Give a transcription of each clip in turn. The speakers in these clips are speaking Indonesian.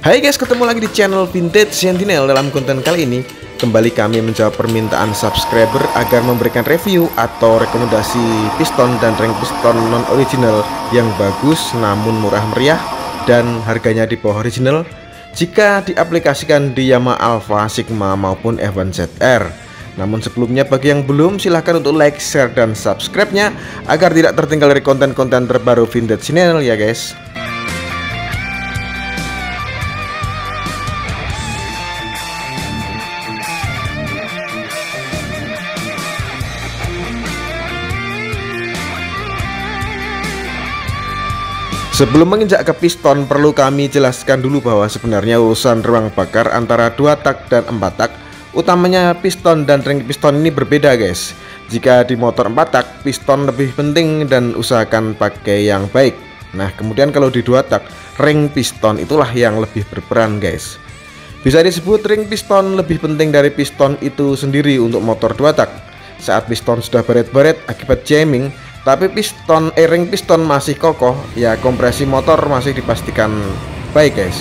Hai guys, ketemu lagi di channel Vintage Sentinel. Dalam konten kali ini kembali kami menjawab permintaan subscriber agar memberikan review atau rekomendasi piston dan ring piston non original yang bagus namun murah meriah dan harganya di bawah original jika diaplikasikan di Yamaha Alpha, Sigma maupun F1ZR. Namun sebelumnya, bagi yang belum, silahkan untuk like, share, dan subscribe-nya agar tidak tertinggal dari konten-konten terbaru Vintage Channel ya guys. Sebelum menginjak ke piston, perlu kami jelaskan dulu bahwa sebenarnya urusan ruang bakar antara 2 tak dan 4 tak, utamanya piston dan ring piston ini berbeda guys. Jika di motor 4 tak, piston lebih penting dan usahakan pakai yang baik. Nah, kemudian kalau di 2 tak, ring piston itulah yang lebih berperan guys. Bisa disebut ring piston lebih penting dari piston itu sendiri untuk motor 2 tak. Saat piston sudah baret-baret akibat jamming, tapi ring piston masih kokoh, ya kompresi motor masih dipastikan baik guys.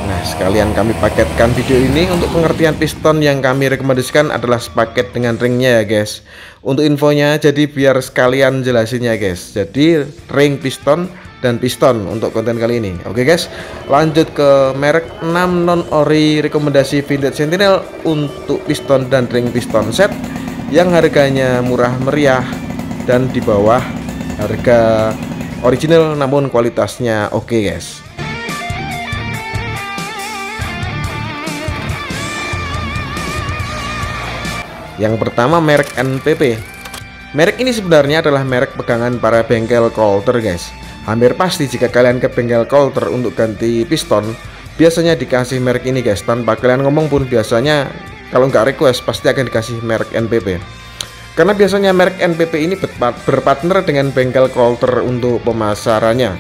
Nah, sekalian kami paketkan video ini untuk pengertian piston yang kami rekomendasikan adalah sepaket dengan ringnya ya guys. Untuk infonya, jadi biar sekalian jelasinnya guys. Jadi ring piston dan piston untuk konten kali ini. Oke guys, lanjut ke merek 6 non ori rekomendasi Vintage Sentinel untuk piston dan ring piston set yang harganya murah meriah dan di bawah harga original namun kualitasnya oke guys. Yang pertama, merek NPP. Merek ini sebenarnya adalah merek pegangan para bengkel Coulter guys. Hampir pasti jika kalian ke bengkel Coulter untuk ganti piston, biasanya dikasih merek ini guys. Tanpa kalian ngomong pun biasanya kalau nggak request pasti akan dikasih merek NPP. Karena biasanya merek NPP ini berpartner dengan bengkel Coulter untuk pemasarannya.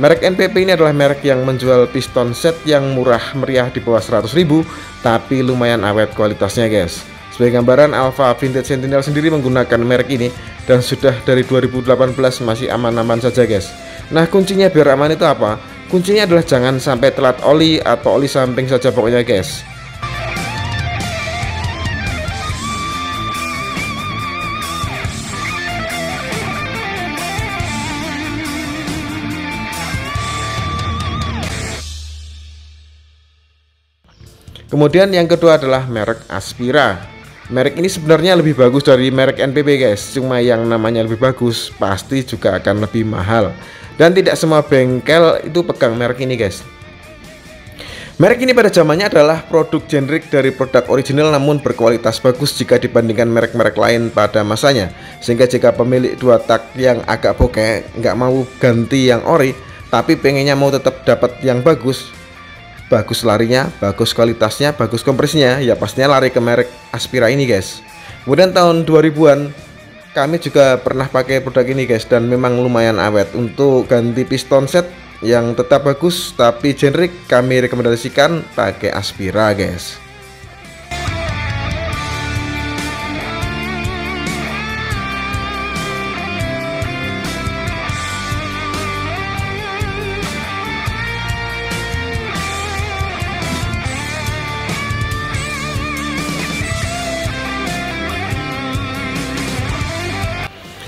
Merek NPP ini adalah merek yang menjual piston set yang murah meriah di bawah 100.000 tapi lumayan awet kualitasnya guys. Sebagai gambaran, Alpha Vintage Sentinel sendiri menggunakan merek ini dan sudah dari 2018 masih aman-aman saja guys. Nah, kuncinya biar aman itu apa? Kuncinya adalah jangan sampai telat oli atau oli samping saja pokoknya guys. Kemudian yang kedua adalah merek Aspira. Merek ini sebenarnya lebih bagus dari merek NPP guys. Cuma yang namanya lebih bagus pasti juga akan lebih mahal. Dan tidak semua bengkel itu pegang merek ini guys. Merek ini pada zamannya adalah produk generik dari produk original namun berkualitas bagus jika dibandingkan merek-merek lain pada masanya. Sehingga jika pemilik 2 tak yang agak bokeh nggak mau ganti yang ori, tapi pengennya mau tetap dapat yang bagus larinya, bagus kualitasnya, bagus kompresinya, ya pastinya lari ke merek Aspira ini guys. Kemudian tahun 2000-an kami juga pernah pakai produk ini guys dan memang lumayan awet. Untuk ganti piston set yang tetap bagus tapi generik, kami rekomendasikan pakai Aspira guys.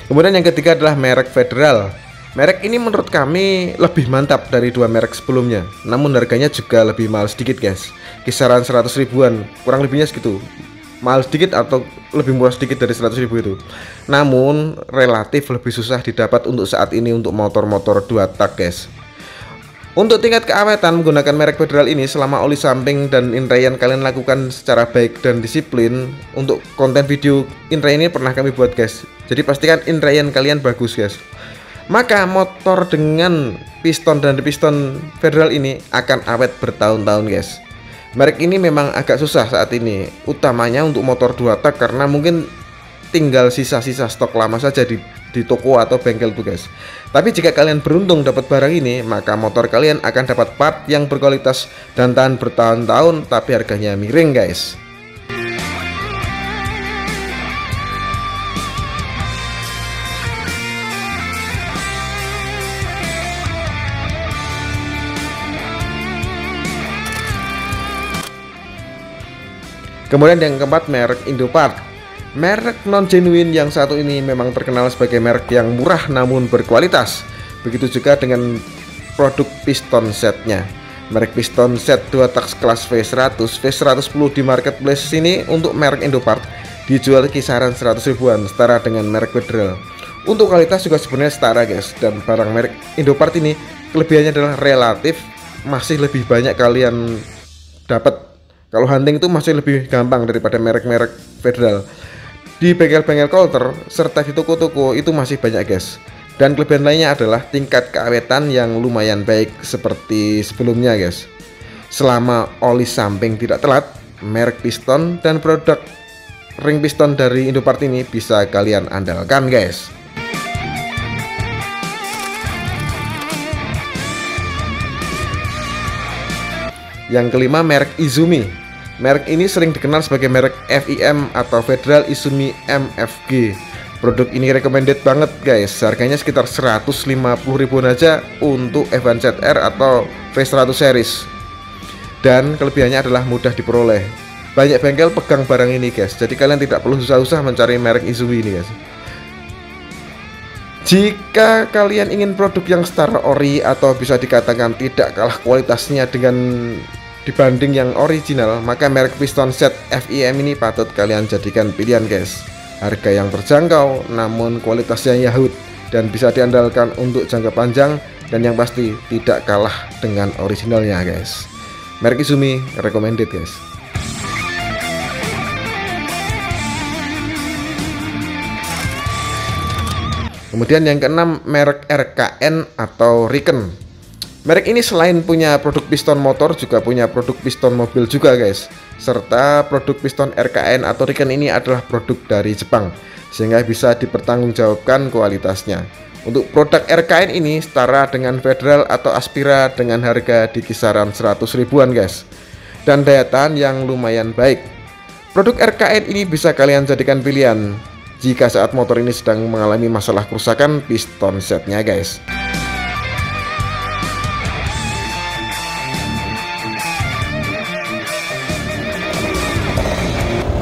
Kemudian yang ketiga adalah merek Federal. Merek ini menurut kami lebih mantap dari 2 merek sebelumnya. Namun harganya juga lebih mahal sedikit guys. Kisaran 100 ribuan, kurang lebihnya segitu. Mahal sedikit atau lebih murah sedikit dari 100 ribu itu. Namun relatif lebih susah didapat untuk saat ini untuk motor-motor 2 tak guys. Untuk tingkat keawetan menggunakan merek Federal ini, selama oli samping dan inrayan kalian lakukan secara baik dan disiplin. Untuk konten video inrayan ini pernah kami buat guys. Jadi pastikan inrayan kalian bagus guys. Maka motor dengan piston dan piston Federal ini akan awet bertahun-tahun guys. Merek ini memang agak susah saat ini, utamanya untuk motor 2 tak karena mungkin tinggal sisa-sisa stok lama saja di toko atau bengkel tuh guys. Tapi jika kalian beruntung dapat barang ini, maka motor kalian akan dapat part yang berkualitas dan tahan bertahun-tahun tapi harganya miring guys. Kemudian yang keempat, merek Indopart. Merek non genuine yang satu ini memang terkenal sebagai merek yang murah namun berkualitas. Begitu juga dengan produk piston setnya. Merek piston set 2 tak kelas V100, V110 di marketplace sini untuk merek Indopart dijual kisaran 100 ribuan, setara dengan merek Federal. Untuk kualitas juga sebenarnya setara guys, dan barang merek Indopart ini kelebihannya adalah relatif masih lebih banyak kalian dapat. Kalau hunting itu masih lebih gampang daripada merek-merek Federal. Di bengkel-bengkel coulter serta di toko-toko itu masih banyak guys. Dan kelebihan lainnya adalah tingkat keawetan yang lumayan baik seperti sebelumnya guys. Selama oli samping tidak telat, merek piston dan produk ring piston dari Indopart ini bisa kalian andalkan guys. Yang kelima, merek Izumi. Merek ini sering dikenal sebagai merek FIM atau Federal Izumi MFG. Produk ini recommended banget guys. Harganya sekitar 150 ribuan aja untuk F1 ZR atau V100 series. Dan kelebihannya adalah mudah diperoleh. Banyak bengkel pegang barang ini guys. Jadi kalian tidak perlu susah-susah mencari merek Izumi ini guys. Jika kalian ingin produk yang setara ori atau bisa dikatakan tidak kalah kualitasnya dibanding yang original, maka merek piston set FIM ini patut kalian jadikan pilihan guys. Harga yang terjangkau namun kualitasnya yahut dan bisa diandalkan untuk jangka panjang, dan yang pasti tidak kalah dengan originalnya guys. Merek Izumi recommended guys. Kemudian yang keenam, merek RKN atau Riken. Merek ini selain punya produk piston motor juga punya produk piston mobil juga guys. Serta produk piston RKN atau Riken ini adalah produk dari Jepang, sehingga bisa dipertanggungjawabkan kualitasnya. Untuk produk RKN ini setara dengan Federal atau Aspira dengan harga di kisaran 100 ribuan guys. Dan daya tahan yang lumayan baik. Produk RKN ini bisa kalian jadikan pilihan jika saat motor ini sedang mengalami masalah kerusakan piston setnya guys.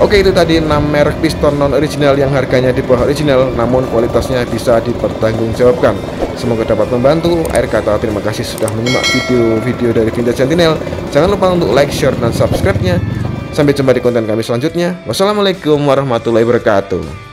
Oke, itu tadi 6 merek piston non original yang harganya di bawah original namun kualitasnya bisa dipertanggungjawabkan. Semoga dapat membantu. Akhir kata, terima kasih sudah menyimak video-video dari Vintage Sentinel. Jangan lupa untuk like, share, dan subscribe-nya. Sampai jumpa di konten kami selanjutnya. Wassalamualaikum warahmatullahi wabarakatuh.